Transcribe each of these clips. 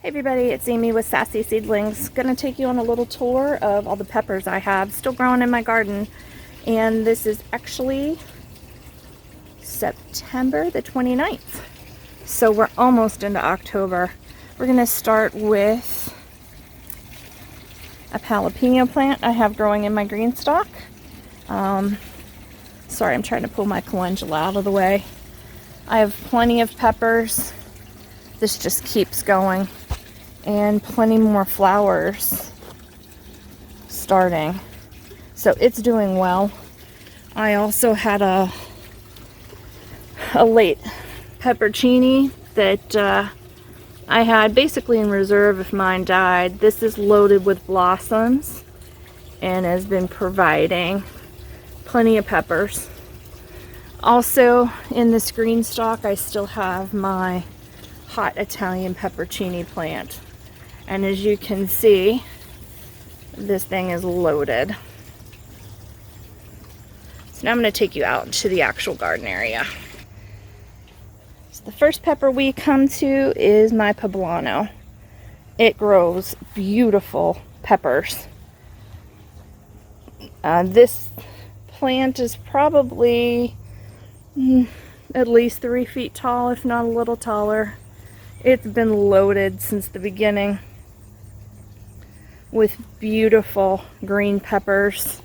Hey everybody, it's Amy with Sassy Seedlings. Gonna take you on a little tour of all the peppers I have still growing in my garden. And this is actually September the 29th. So we're almost into October. We're gonna start with a jalapeno plant I have growing in my green stock. Sorry, I'm trying to pull my calendula out of the way. I have plenty of peppers. This just keeps going. And plenty more flowers starting. So it's doing well. I also had a late peppercini that I had basically in reserve if mine died. This is loaded with blossoms and has been providing plenty of peppers. Also in this green stock I still have my hot Italian peppercini plant. And as you can see, this thing is loaded. So now I'm going to take you out to the actual garden area. So the first pepper we come to is my poblano. It grows beautiful peppers. This plant is probably at least 3 feet tall, if not a little taller. It's been loaded since the beginning with beautiful green peppers.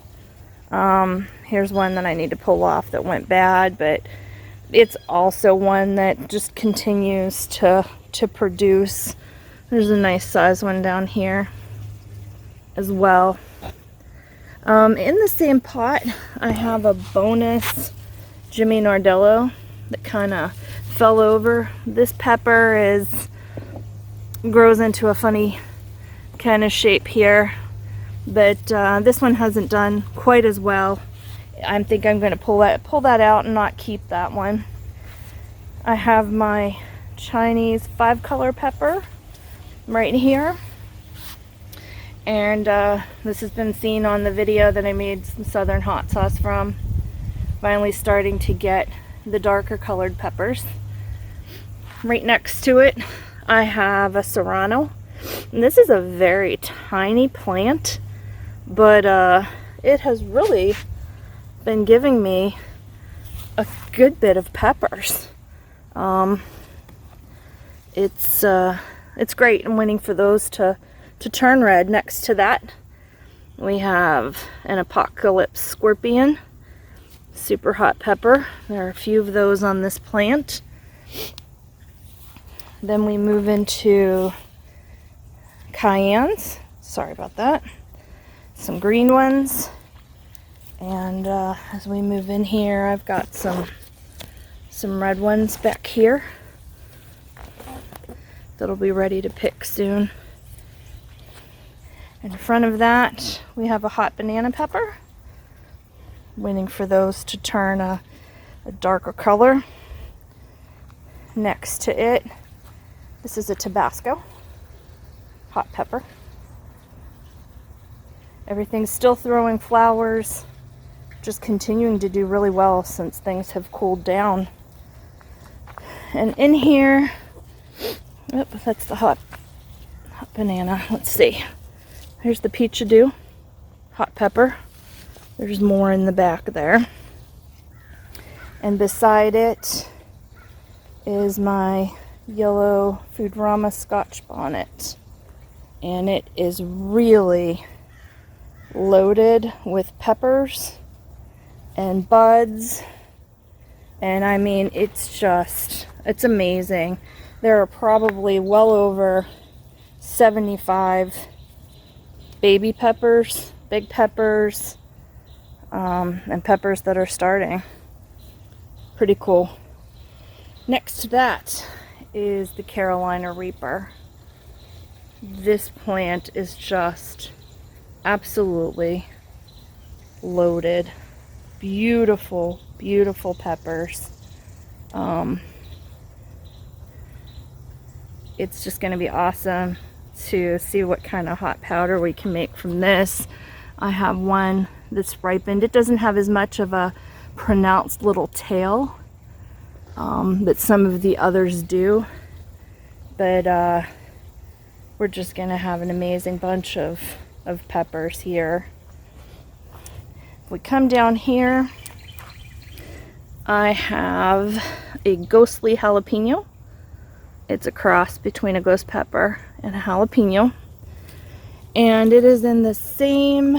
Here's one that I need to pull off that went bad, but it's also one that just continues to produce. There's a nice size one down here as well. In the same pot, I have a bonus Jimmy Nardello that kind of fell over. This pepper grows into a funny kind of shape here, but this one hasn't done quite as well. I think I'm going to pull that out and not keep that one. I have my Chinese 5-color pepper right here, and this has been seen on the video that I made some southern hot sauce from. Finally starting to get the darker colored peppers. Right next to it I have a serrano, and this is a very tiny plant, but it has really been giving me a good bit of peppers. It's great. I'm waiting for those to turn red. Next to that we have an apocalypse scorpion, super hot pepper. There are a few of those on this plant. Then we move into cayennes. Sorry about that. Some green ones. And as we move in here, I've got some red ones back here that'll be ready to pick soon. In front of that, we have a hot banana pepper. Waiting for those to turn a darker color. Next to it, this is a Tabasco hot pepper. Everything's still throwing flowers, just continuing to do really well since things have cooled down. And in here, that's the hot banana. Let's see. Here's the peachadoo hot pepper. There's more in the back there. And beside it is my yellow Foodorama Scotch bonnet. And it is really loaded with peppers and buds. And I mean, it's amazing. There are probably well over 75 baby peppers, big peppers, and peppers that are starting. Pretty cool. Next to that is the Carolina Reaper. This plant is just absolutely loaded. Beautiful, beautiful peppers. It's just going to be awesome to see what kind of hot powder we can make from this. I have one that's ripened. It doesn't have as much of a pronounced little tail that some of the others do, but we're just going to have an amazing bunch of peppers here. If we come down here, I have a ghostly jalapeno. It's a cross between a ghost pepper and a jalapeno. And it is in the same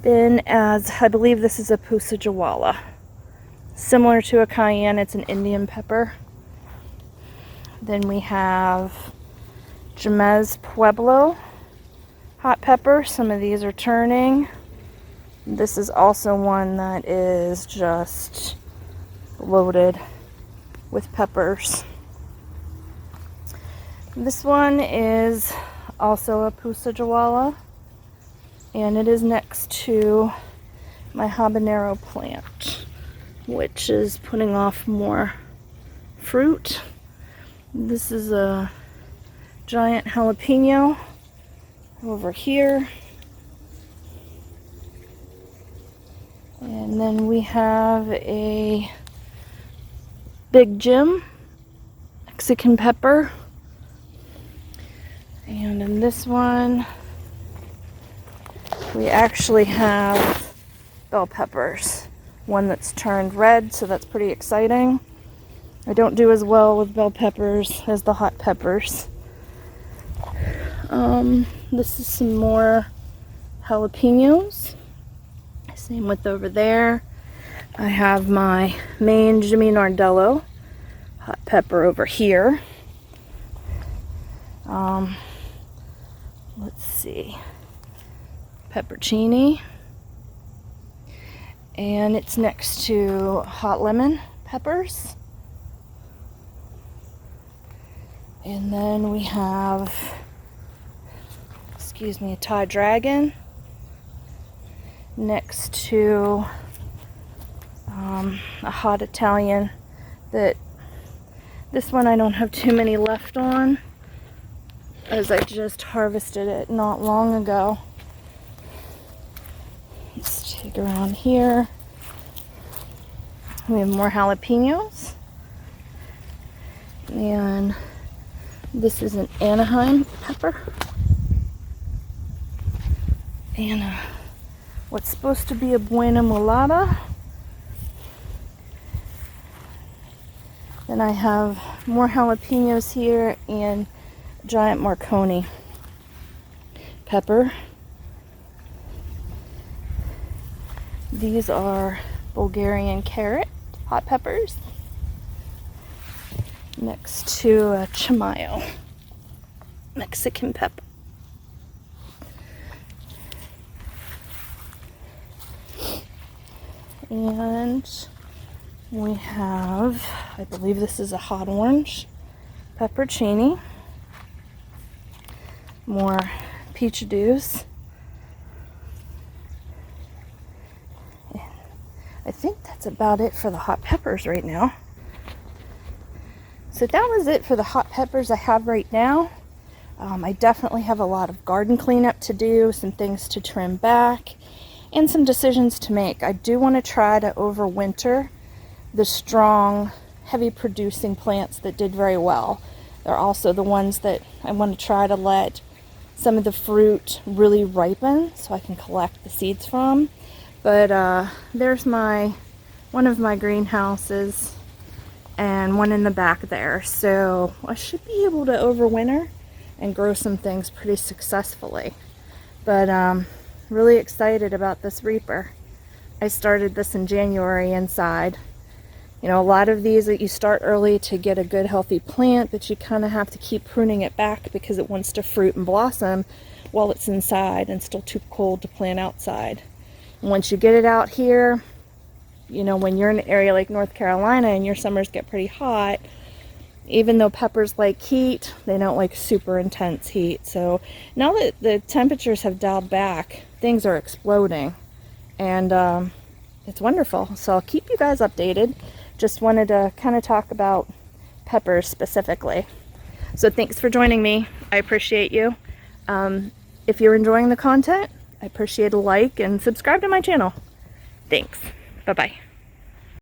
bin as, I believe this is a pusajawala. Similar to a cayenne, it's an Indian pepper. Then we have Jamez Pueblo hot pepper. Some of these are turning. This is also one that is just loaded with peppers. This one is also a pusajawala, and it is next to my habanero plant, which is putting off more fruit. This is a giant jalapeno over here. And then we have a Big Jim Mexican pepper. And in this one, we actually have bell peppers. One that's turned red, so that's pretty exciting. I don't do as well with bell peppers as the hot peppers. This is some more jalapenos. Same with over there. I have my main Jimmy Nardello hot pepper over here. Let's see. Peppercini. And it's next to hot lemon peppers. And then we have, a Thai dragon next to a hot Italian. This one I don't have too many left on, as I just harvested it not long ago. Let's take around here. We have more jalapenos, and this is an Anaheim pepper, and what's supposed to be a Buena Mulata. Then I have more jalapenos here and giant Marconi pepper. These are Bulgarian carrot hot peppers next to a Chamayo Mexican pepper. And we have, I believe this is a hot orange peppercini. More peachadoos. I think that's about it for the hot peppers right now. So that was it for the hot peppers I have right now. I definitely have a lot of garden cleanup to do, some things to trim back, and some decisions to make. I do want to try to overwinter the strong, heavy producing plants that did very well. They're also the ones that I want to try to let some of the fruit really ripen so I can collect the seeds from. But there's one of my greenhouses and one in the back there. So I should be able to overwinter and grow some things pretty successfully. But really excited about this Reaper. I started this in January inside. You know, a lot of these that you start early to get a good healthy plant, but you kind of have to keep pruning it back because it wants to fruit and blossom while it's inside and still too cold to plant outside. And once you get it out here, you know, when you're in an area like North Carolina and your summers get pretty hot, even though peppers like heat, they don't like super intense heat. So now that the temperatures have dialed back, things are exploding, and it's wonderful. So I'll keep you guys updated. Just wanted to kind of talk about peppers specifically. So thanks for joining me. I appreciate you. If you're enjoying the content, I appreciate a like and subscribe to my channel. Thanks. Bye-bye.